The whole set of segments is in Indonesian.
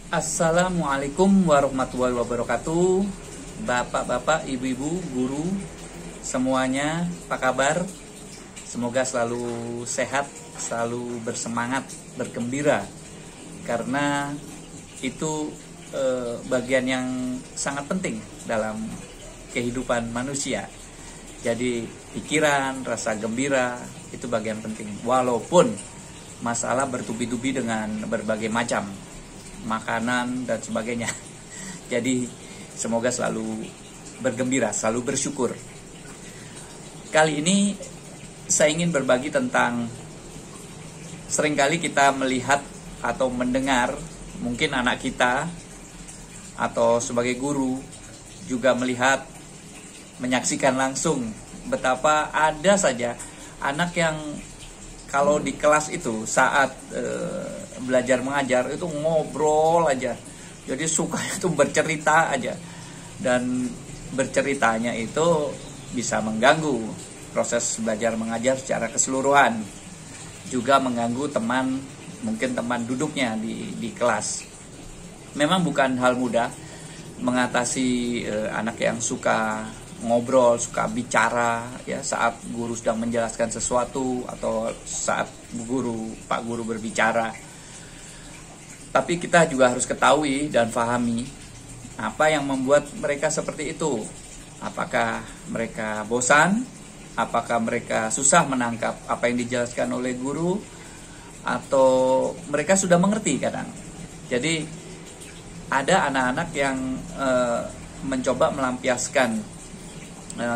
Assalamualaikum warahmatullahi wabarakatuh. Bapak-bapak, ibu-ibu, guru, semuanya apa kabar? Semoga selalu sehat, selalu bersemangat, bergembira. Karena itu bagian yang sangat penting dalam kehidupan manusia. Jadi pikiran, rasa gembira itu bagian penting. Walaupun masalah bertubi-tubi dengan berbagai macam makanan dan sebagainya. Jadi semoga selalu bergembira, selalu bersyukur. Kali ini saya ingin berbagi tentang seringkali kita melihat atau mendengar, mungkin anak kita atau sebagai guru juga melihat, menyaksikan langsung betapa ada saja anak yang kalau di kelas itu saat belajar mengajar itu ngobrol aja. Jadi suka itu bercerita aja. Dan berceritanya itu bisa mengganggu proses belajar mengajar secara keseluruhan. Juga mengganggu teman, mungkin teman duduknya di kelas. Memang bukan hal mudah mengatasi anak yang suka ngobrol, suka bicara ya saat guru sedang menjelaskan sesuatu atau saat Pak Guru berbicara. Tapi kita juga harus ketahui dan pahami apa yang membuat mereka seperti itu. Apakah mereka bosan? Apakah mereka susah menangkap apa yang dijelaskan oleh guru? Atau mereka sudah mengerti kadang? Jadi ada anak-anak yang mencoba melampiaskan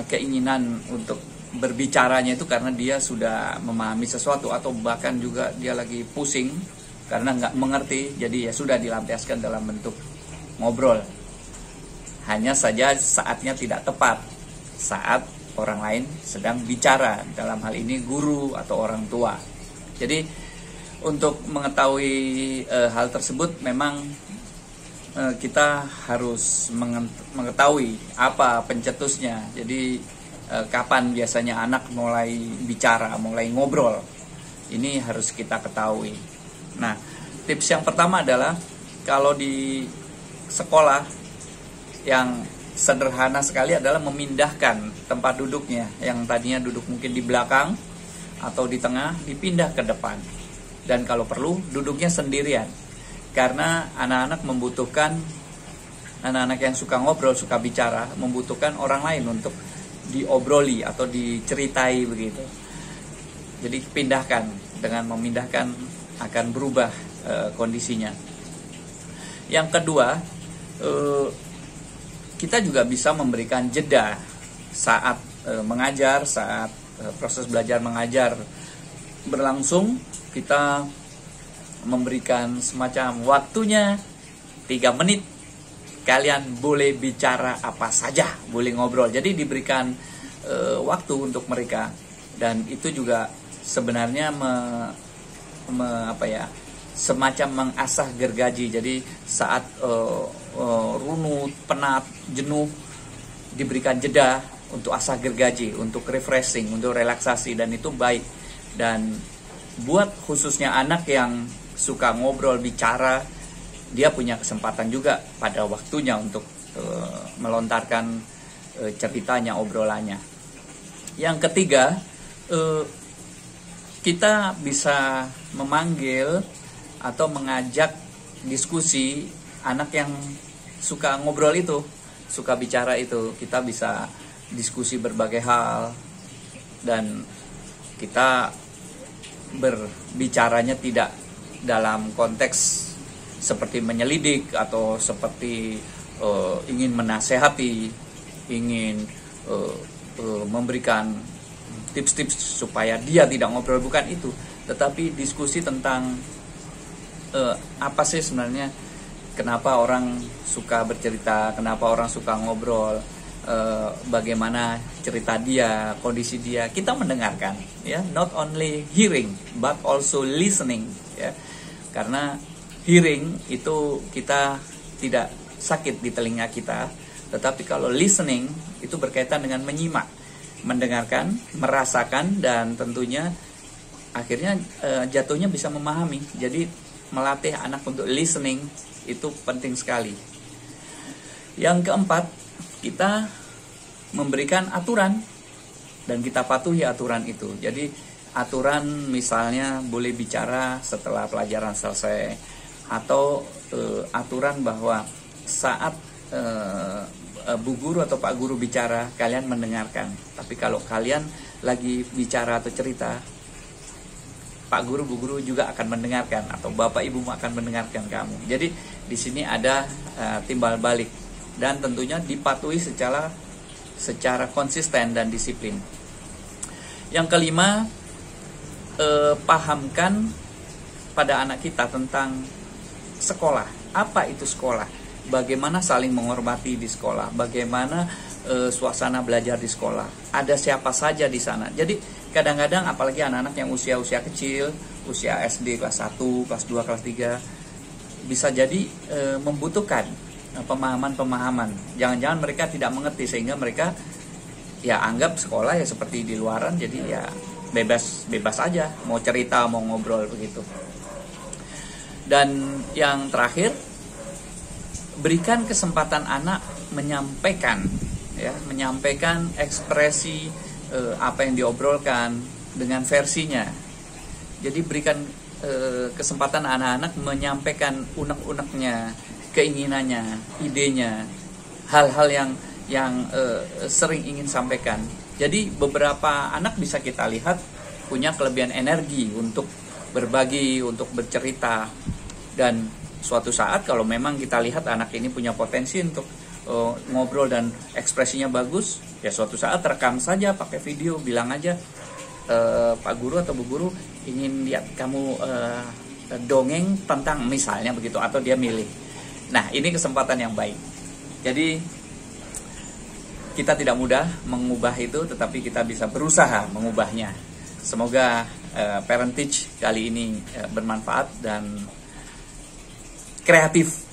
keinginan untuk berbicaranya itu karena dia sudah memahami sesuatu atau bahkan juga dia lagi pusing karena nggak mengerti, jadi ya sudah dilampiaskan dalam bentuk ngobrol. Hanya saja saatnya tidak tepat saat orang lain sedang bicara, dalam hal ini guru atau orang tua. Jadi untuk mengetahui hal tersebut memang kita harus mengetahui apa pencetusnya. Jadi kapan biasanya anak mulai bicara, mulai ngobrol. Ini harus kita ketahui. Nah, tips yang pertama adalah kalau di sekolah yang sederhana sekali adalah memindahkan tempat duduknya. Yang tadinya duduk mungkin di belakang atau di tengah, dipindah ke depan. Dan kalau perlu duduknya sendirian. Karena anak-anak membutuhkan, anak-anak yang suka ngobrol, suka bicara, membutuhkan orang lain untuk diobroli atau diceritai begitu. Jadi pindahkan, dengan memindahkan akan berubah kondisinya. Yang kedua, kita juga bisa memberikan jeda saat mengajar, saat proses belajar mengajar berlangsung, kita memberikan semacam waktunya 3 menit, kalian boleh bicara apa saja, boleh ngobrol. Jadi diberikan waktu untuk mereka, dan itu juga sebenarnya semacam mengasah gergaji. Jadi saat runut, penat, jenuh, diberikan jeda untuk asah gergaji, untuk refreshing, untuk relaksasi, dan itu baik. Dan buat khususnya anak yang suka ngobrol, bicara, dia punya kesempatan juga pada waktunya untuk melontarkan ceritanya, obrolannya. Yang ketiga, kita bisa memanggil atau mengajak diskusi anak yang suka ngobrol itu, suka bicara itu. Kita bisa diskusi berbagai hal, dan kita berbicaranya tidak dalam konteks seperti menyelidik atau seperti ingin menasehati, ingin memberikan tips-tips supaya dia tidak ngobrol, bukan itu. Tetapi diskusi tentang apa sih sebenarnya, kenapa orang suka bercerita, kenapa orang suka ngobrol, bagaimana cerita dia, kondisi dia. Kita mendengarkan, ya, not only hearing but also listening, ya. Karena hearing itu kita tidak sakit di telinga kita, tetapi kalau listening itu berkaitan dengan menyimak, mendengarkan, merasakan, dan tentunya akhirnya jatuhnya bisa memahami. Jadi melatih anak untuk listening itu penting sekali. Yang keempat, kita memberikan aturan dan kita patuhi aturan itu. Jadi aturan misalnya boleh bicara setelah pelajaran selesai, atau aturan bahwa saat Bu Guru atau Pak Guru bicara, kalian mendengarkan. Tapi kalau kalian lagi bicara atau cerita, Pak Guru, Bu Guru juga akan mendengarkan, atau Bapak Ibu akan mendengarkan kamu. Jadi di sini ada timbal balik, dan tentunya dipatuhi secara konsisten dan disiplin. Yang kelima, pahamkan pada anak kita tentang sekolah. Apa itu sekolah? Bagaimana saling menghormati di sekolah? Bagaimana suasana belajar di sekolah? Ada siapa saja di sana? Jadi kadang-kadang apalagi anak-anak yang usia kecil, usia SD kelas 1, kelas 2, kelas 3, bisa jadi membutuhkan pemahaman-pemahaman. Jangan-jangan mereka tidak mengerti, sehingga mereka ya anggap sekolah ya seperti di luaran, jadi ya bebas aja, mau cerita, mau ngobrol begitu. Dan yang terakhir, berikan kesempatan anak menyampaikan ekspresi apa yang diobrolkan dengan versinya. Jadi berikan kesempatan anak-anak menyampaikan unek-uneknya, keinginannya, idenya, hal-hal yang sering ingin sampaikan. Jadi beberapa anak bisa kita lihat punya kelebihan energi untuk berbagi, untuk bercerita. Dan suatu saat kalau memang kita lihat anak ini punya potensi untuk ngobrol dan ekspresinya bagus, ya suatu saat rekam saja pakai video, bilang aja, Pak Guru atau Bu Guru ingin lihat kamu dongeng tentang misalnya begitu, atau dia milih. Nah, ini kesempatan yang baik. Jadi kita tidak mudah mengubah itu, tetapi kita bisa berusaha mengubahnya. Semoga Parentage kali ini bermanfaat dan kreatif